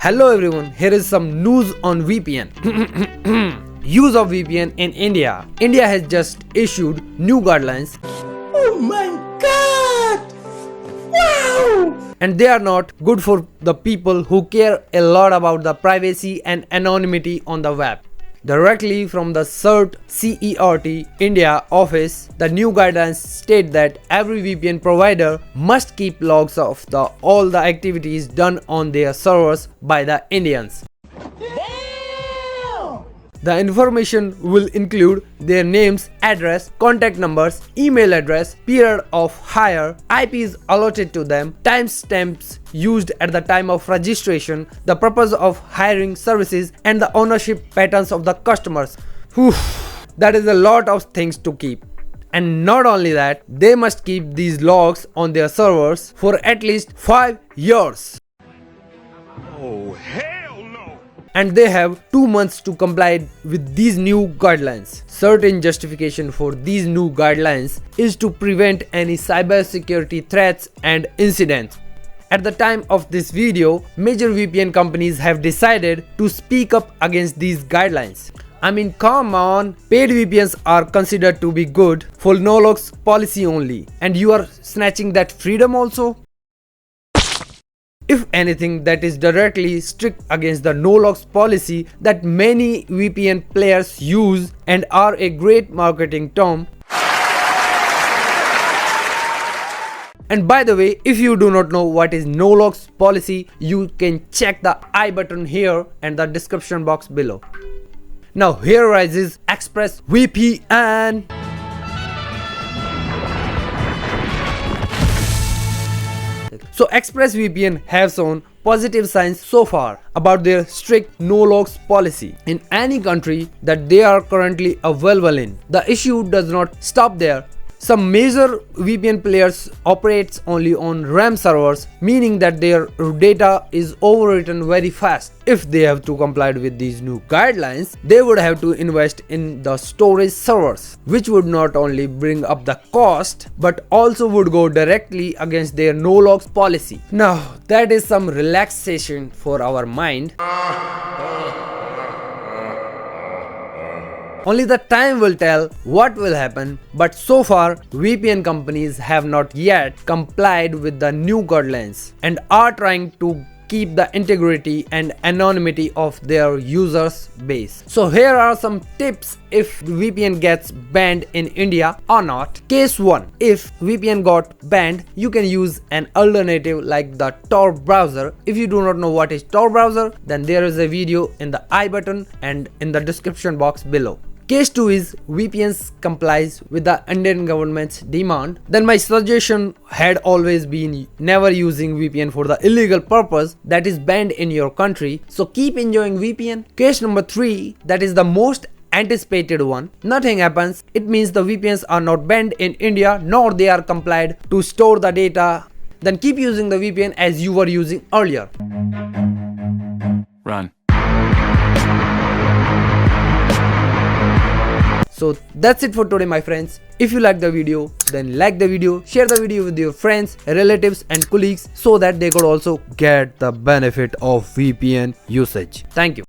Hello everyone, here is some news on VPN. Use of VPN in India. India has just issued new guidelines. Oh my god! Wow! And they are not good for the people who care a lot about the privacy and anonymity on the web. Directly from the CERT India office, the new guidelines state that every VPN provider must keep logs of all the activities done on their servers by the Indians. The information will include their names, address, contact numbers, email address, period of hire, IPs allotted to them, timestamps used at the time of registration, the purpose of hiring services, and the ownership patterns of the customers. Whew, that is a lot of things to keep. And not only that, they must keep these logs on their servers for at least 5 years. Oh, hell no! And they have 2 months to comply with these new guidelines. Certain justification for these new guidelines is to prevent any cybersecurity threats and incidents. At the time of this video, major VPN companies have decided to speak up against these guidelines. I mean, come on, paid VPNs are considered to be good for no logs policy only, and you are snatching that freedom also? If anything, that is directly strict against the no logs policy that many VPN players use and are a great marketing term. And by the way, if you do not know what is no logs policy, you can check the I button here and the description box below. Now here rises ExpressVPN. So ExpressVPN have shown positive signs so far about their strict no logs policy in any country that they are currently available in. The issue does not stop there. Some major VPN players operates only on RAM servers, meaning that their data is overwritten very fast. If they have to comply with these new guidelines, they would have to invest in the storage servers, which would not only bring up the cost, but also would go directly against their no logs policy. Now, that is some relaxation for our mind. Only the time will tell what will happen, but so far VPN companies have not yet complied with the new guidelines and are trying to keep the integrity and anonymity of their users base. So here are some tips if VPN gets banned in India or not. Case 1. If VPN got banned, you can use an alternative like the Tor browser. If you do not know what is Tor browser, then there is a video in the I button and in the description box below. Case 2 is VPNs complies with the Indian government's demand. Then my suggestion had always been never using VPN for the illegal purpose that is banned in your country. So keep enjoying VPN. Case number 3, that is the most anticipated one. Nothing happens. It means the VPNs are not banned in India nor they are complied to store the data. Then keep using the VPN as you were using earlier. Run. So that's it for today, my friends. If you like the video, then like the video, share the video with your friends, relatives and colleagues so that they could also get the benefit of VPN usage. Thank you.